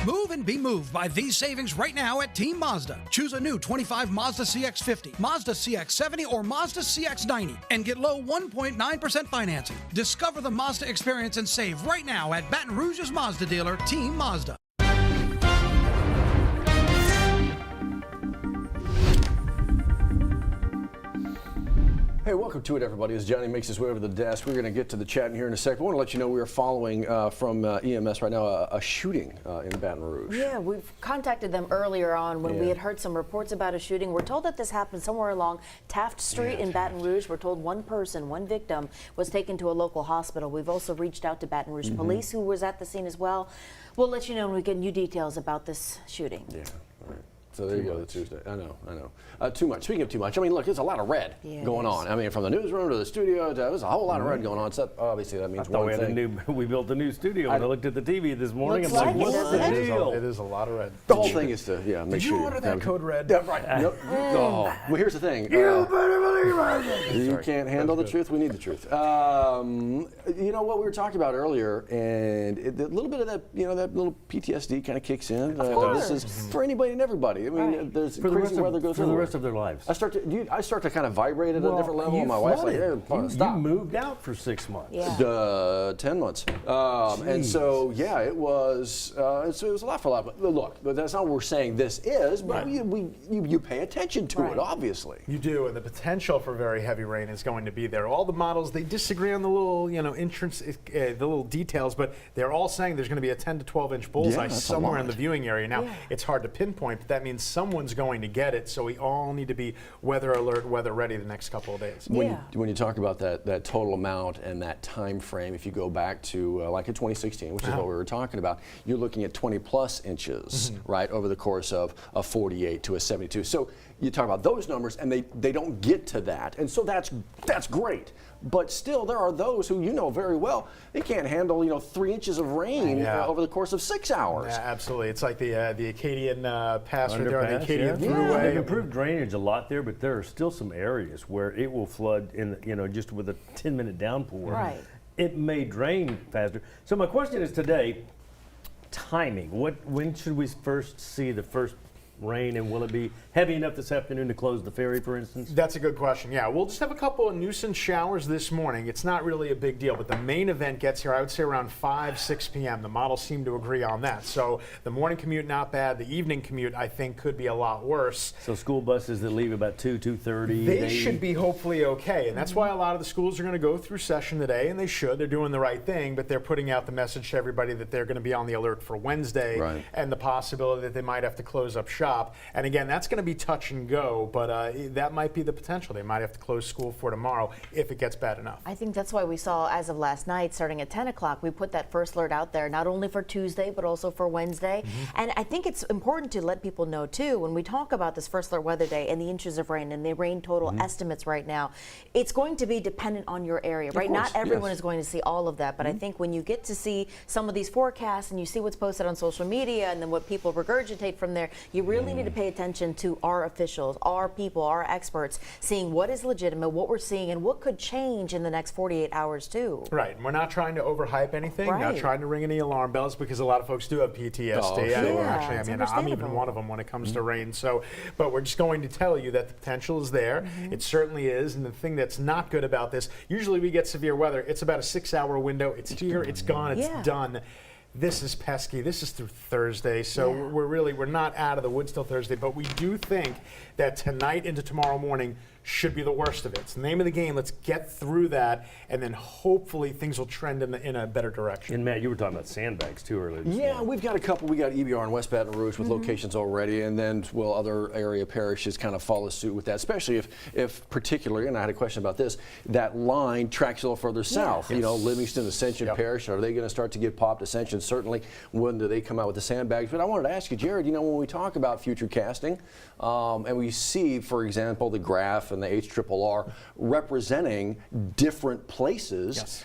Move and be moved by these savings right now at Team Mazda. Choose a new 25 Mazda CX-50, Mazda CX-70, or Mazda CX-90 and get low 1.9% financing. Discover the Mazda experience and save right now at Baton Rouge's Mazda dealer, Team Mazda. Hey, welcome to it, everybody. As Johnny makes his way over to the desk, we're going to get to the chat in here in a second. I want to let you know we are following from EMS right now a shooting in Baton Rouge. Yeah, we've contacted them earlier on when we had heard some reports about a shooting. We're told that this happened somewhere along Taft Street in Baton Rouge. We're told one victim, was taken to a local hospital. We've also reached out to Baton Rouge Police, who was at the scene as well. We'll let you know when we get new details about this shooting. Yeah, all right. So there you go, the Tuesday. I know. Too much. Speaking of too much, I mean, look, there's a lot of red going on. I mean, from the newsroom to the studio, there's a whole lot of red going on. Except, obviously, that means one thing. We built a new studio. When I looked at the TV this morning, I'm like, what's the deal? It is a lot of red. The whole thing is to, make sure. Did you order that code red? Yeah, right. Oh, well, here's the thing. You better believe it. You can't handle the truth. We need the truth. You know what we were talking about earlier, and a little bit of that, that little PTSD kind of kicks in. This is for anybody and everybody. I mean, there's crazy weather goes for the rest of their lives. I start to kind of vibrate at a different level. And my wife's like, hey, stop. You moved out for 6 months. Yeah. 10 months. And so, it was a lot for a lot. But look, that's not what we're saying this is, but you pay attention to it, obviously. You do, and the potential for very heavy rain is going to be there. All the models, they disagree on the little, entrance, the little details, but they're all saying there's going to be a 10 to 12 inch bullseye somewhere in the viewing area. Now, it's hard to pinpoint, but that means someone's going to get it, so we all need to be weather alert, weather ready the next couple of days. When you talk about that total amount and that time frame, if you go back to like in 2016, which is what we were talking about, you're looking at 20 plus inches, right, over the course of a 48 to a 72. So you talk about those numbers, and they don't get to that, and so that's great. But still, there are those who very well, they can't handle 3 inches of rain over the course of 6 hours. Yeah, absolutely. It's like the Acadian Pass right there, the Acadian Thruway. They've improved drainage a lot there, but there are still some areas where it will flood in just with a 10-minute downpour. Right. It may drain faster. So my question is today, timing. When should we first see the first rain, and will it be heavy enough this afternoon to close the ferry, for instance? That's a good question. Yeah, we'll just have a couple of nuisance showers this morning. It's not really a big deal, but the main event gets here, I would say, around 6 p.m. The models seem to agree on that. So the morning commute, not bad. The evening commute, I think, could be a lot worse. So school buses that leave about 2:30. They should be hopefully okay, and that's why a lot of the schools are going to go through session today, and they should. They're doing the right thing, but they're putting out the message to everybody that they're going to be on the alert for Wednesday, and the possibility that they might have to close up shop. And again, that's going to be touch and go, but that might be the potential. They might have to close school for tomorrow if it gets bad enough. I think that's why we saw, as of last night, starting at 10 o'clock, we put that first alert out there, not only for Tuesday, but also for Wednesday. And I think it's important to let people know, too, when we talk about this first alert weather day and the inches of rain and the rain total estimates right now, it's going to be dependent on your area, right? Not everyone is going to see all of that, but I think when you get to see some of these forecasts and you see what's posted on social media and then what people regurgitate from there, you really need to pay attention to our officials, our people, our experts, seeing what is legitimate, what we're seeing, and what could change in the next 48 hours, too. Right. And we're not trying to overhype anything, not trying to ring any alarm bells, because a lot of folks do have PTSD. I'm even one of them when it comes to rain. So, but we're just going to tell you that the potential is there. It certainly is. And the thing that's not good about this, usually we get severe weather. It's about a 6-hour window. It's here, it's gone, it's done. This is pesky. This is through Thursday, so we're not out of the woods till Thursday, but we do think that tonight into tomorrow morning should be the worst of it. It's the name of the game. Let's get through that, and then hopefully things will trend in a better direction. And Matt, you were talking about sandbags too earlier this morning. We've got a couple. We got EBR in West Baton Rouge with locations already, and then other area parishes kind of follow suit with that, especially if particularly, and I had a question about this, that line tracks a little further south. Livingston, Ascension Parish, are they going to start to get popped? Ascension, certainly. When do they come out with the sandbags? But I wanted to ask you, Jared, when we talk about future casting, and we see, for example, the graph and the HRRR representing different places.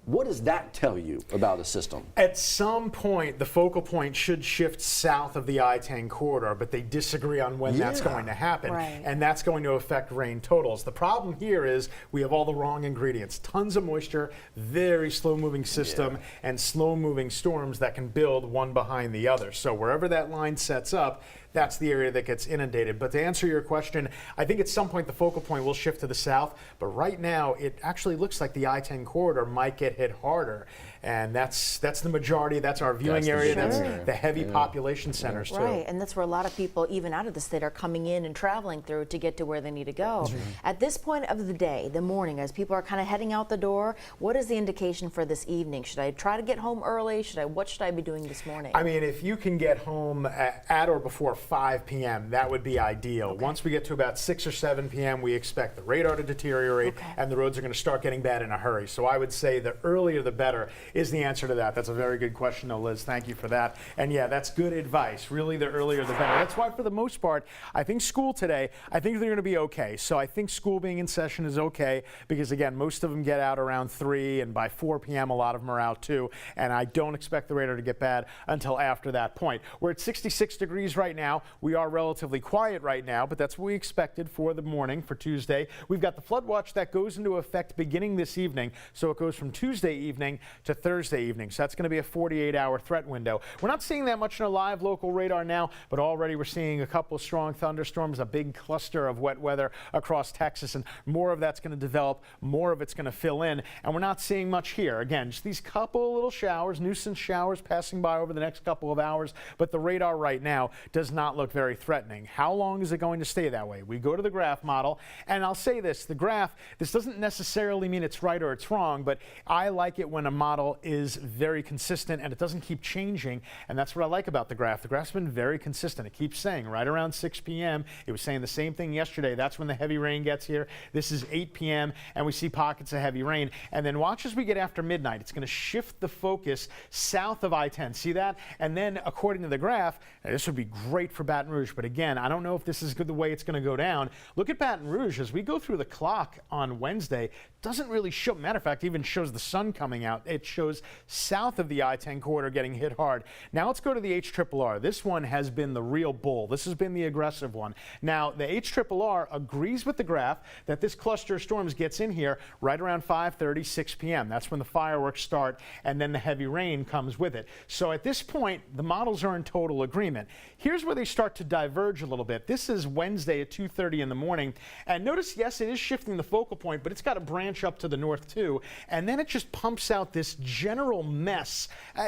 What does that tell you about the system? At some point, the focal point should shift south of the I-10 corridor, but they disagree on when that's going to happen, and that's going to affect rain totals. The problem here is we have all the wrong ingredients. Tons of moisture, very slow-moving system, and slow-moving storms that can build one behind the other. So wherever that line sets up, that's the area that gets inundated. But to answer your question, I think at some point the focal point will shift to the south, but right now it actually looks like the I-10 corridor might get hit harder. And that's the majority, that's our viewing area, that's the heavy population centers too. Right, and that's where a lot of people, even out of the state, are coming in and traveling through to get to where they need to go. At this point of the day, the morning, as people are kind of heading out the door, what is the indication for this evening? Should I try to get home early? What should I be doing this morning? I mean, if you can get home at or before 5 p.m., that would be ideal. Once we get to about 6 or 7 p.m., we expect the radar to deteriorate and the roads are going to start getting bad in a hurry. So I would say the earlier the better is the answer to that. That's a very good question, though, Liz. Thank you for that. And yeah, that's good advice. Really, the earlier the better. That's why, for the most part, I think school today, I think they're going to be okay. So I think school being in session is okay because, again, most of them get out around 3, and by 4 p.m., a lot of them are out too. And I don't expect the radar to get bad until after that point. We're at 66 degrees right now. We are relatively quiet right now, but that's what we expected for the morning for Tuesday. We've got the flood watch that goes into effect beginning this evening. So it goes from Tuesday evening to Thursday evening. So that's going to be a 48-hour threat window. We're not seeing that much in a live local radar now, but already we're seeing a couple of strong thunderstorms, a big cluster of wet weather across Texas, and more of that's going to develop, more of it's going to fill in, and we're not seeing much here. Again, just these couple of little showers, nuisance showers passing by over the next couple of hours, but the radar right now does not look very threatening. How long is it going to stay that way? We go to the graph model, and I'll say this, the graph, this doesn't necessarily mean it's right or it's wrong, but I like it when a model is very consistent and it doesn't keep changing, and that's what I like about the graph. The graph's been very consistent. It keeps saying right around 6 p.m. It was saying the same thing yesterday. That's when the heavy rain gets here. This is 8 p.m. and we see pockets of heavy rain. And then watch as we get after midnight. It's going to shift the focus south of I-10. See that? And then according to the graph, this would be great for Baton Rouge, but again, I don't know if this is the way it's going to go down. Look at Baton Rouge as we go through the clock on Wednesday. Doesn't really show, matter of fact, even shows the sun coming out. It shows south of the I-10 corridor getting hit hard. Now let's go to the HRRR. This one has been the real bull. This has been the aggressive one. Now the HRRR agrees with the graph that this cluster of storms gets in here right around 5:30, 6 p.m. That's when the fireworks start and then the heavy rain comes with it. So at this point, the models are in total agreement. Here's where they start to diverge a little bit. This is Wednesday at 2:30 in the morning. And notice, yes, it is shifting the focal point, but it's got a branch up to the north too. And then it just pumps out this general mess.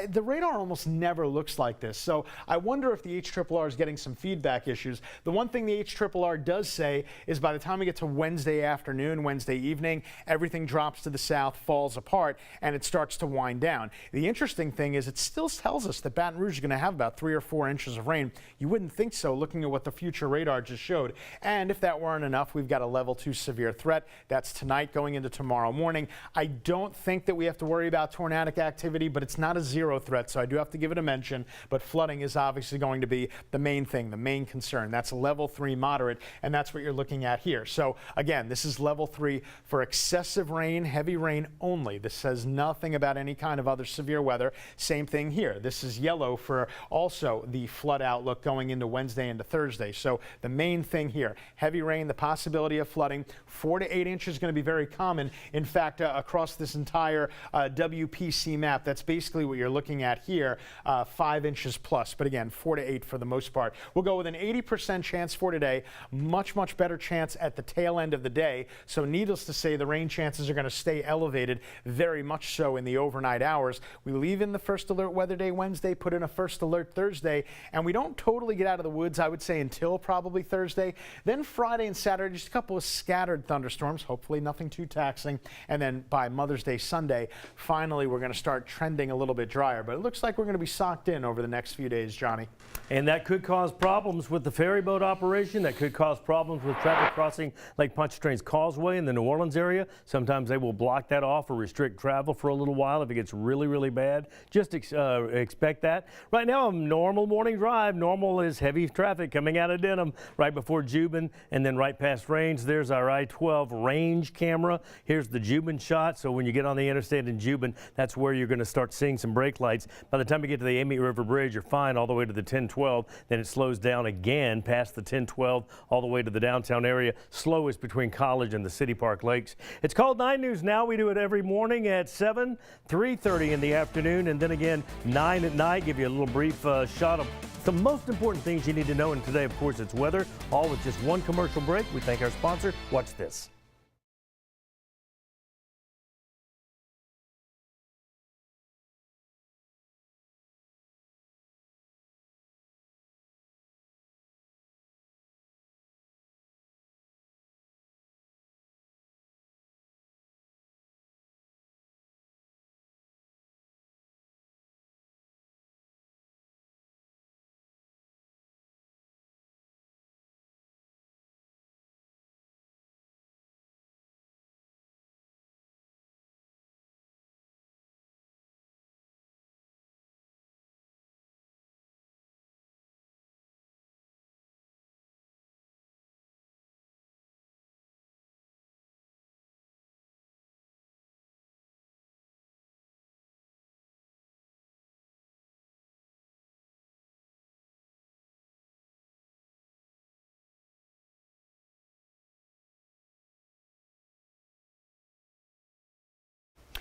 The radar almost never looks like this. So I wonder if the HRRR is getting some feedback issues. The one thing the HRRR does say is by the time we get to Wednesday afternoon, Wednesday evening, everything drops to the south, falls apart, and it starts to wind down. The interesting thing is it still tells us that Baton Rouge is going to have about 3 or 4 inches of rain. You wouldn't think so looking at what the future radar just showed. And if that weren't enough, we've got a level 2 severe threat. That's tonight going into tomorrow morning. I don't think that we have to worry about tornadic activity, but it's not a zero threat, so I do have to give it a mention. But flooding is obviously going to be the main thing, the main concern. That's level 3 moderate, and that's what you're looking at here. So again, this is level 3 for excessive rain, heavy rain only. This says nothing about any kind of other severe weather. Same thing here. This is yellow for also the flood outlook going into Wednesday into Thursday. So the main thing here, heavy rain, the possibility of flooding, 4 to 8 inches is going to be very common. In fact, across this entire WPC map, that's basically what you're looking at here, 5 inches plus. But again, 4 to 8 for the most part. We'll go with an 80% chance for today, much, much better chance at the tail end of the day. So needless to say, the rain chances are going to stay elevated, very much so in the overnight hours. We leave in the first alert weather day Wednesday, put in a first alert Thursday, and we don't totally get out of the woods, I would say, until probably Thursday. Then Friday and Saturday, just a couple of scattered thunderstorms, hopefully nothing too taxing. And then by Mother's Day Sunday, finally finally we're going to start trending a little bit drier. But it looks like we're going to be socked in over the next few days, Johnny. And that could cause problems with the ferry boat operation. That could cause problems with traffic crossing Lake Pontchartrain's Causeway in the New Orleans area. Sometimes they will block that off or restrict travel for a little while if it gets really, really bad. Just expect that. Right now, a normal morning drive. Normal is heavy traffic coming out of Denham right before Jubin and then right past Range. There's our I-12 range camera. Here's the Jubin shot. So when you get on the interstate in Jubin, that's where you're going to start seeing some brake lights. By the time you get to the Amy River Bridge, you're fine all the way to the 1012. Then it slows down again past the 1012 all the way to the downtown area. Slowest between College and the City Park Lakes. It's called 9 News Now. We do it every morning at 7, 3:30 in the afternoon, and then again 9 at night. Give you a little brief shot of the most important things you need to know. And today, of course, it's weather, all with just one commercial break. We thank our sponsor. Watch this.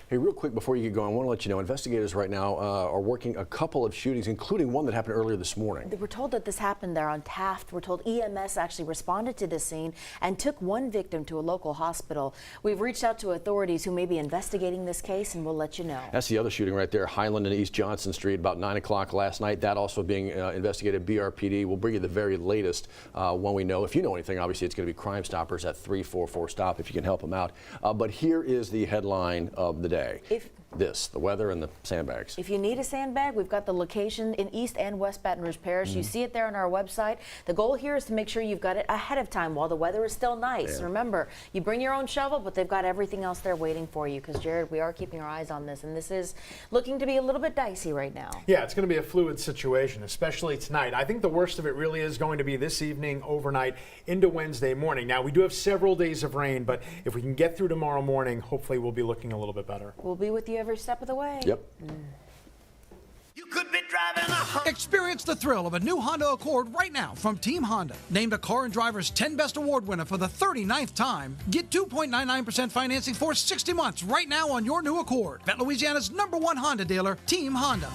Hey, real quick before you get going, I want to let you know investigators right now are working a couple of shootings, including one that happened earlier this morning. We're told that this happened there on Taft. We're told EMS actually responded to this scene and took one victim to a local hospital. We've reached out to authorities who may be investigating this case, and we'll let you know. That's the other shooting right there, Highland and East Johnson Street, about 9 o'clock last night. That also being investigated, BRPD. We'll bring you the very latest when we know. If you know anything, obviously it's going to be Crime Stoppers at 344 Stop if you can help them out. But here is the headline of the day. The weather and the sandbags. If you need a sandbag, we've got the location in East and West Baton Rouge Parish. You see it there on our website. The goal here is to make sure you've got it ahead of time while the weather is still nice. Yeah. Remember, you bring your own shovel, but they've got everything else there waiting for you because, Jared, we are keeping our eyes on this, and this is looking to be a little bit dicey right now. Yeah, it's going to be a fluid situation, especially tonight. I think the worst of it really is going to be this evening, overnight, into Wednesday morning. Now, we do have several days of rain, but if we can get through tomorrow morning, hopefully we'll be looking a little bit better. We'll be with you every step of the way. Yep. You could be driving a Experience the thrill of a new Honda Accord right now from Team Honda. Named a Car and Driver's 10 Best Award winner for the 39th time. Get 2.99% financing for 60 months right now on your new Accord. At Louisiana's #1 Honda dealer, Team Honda.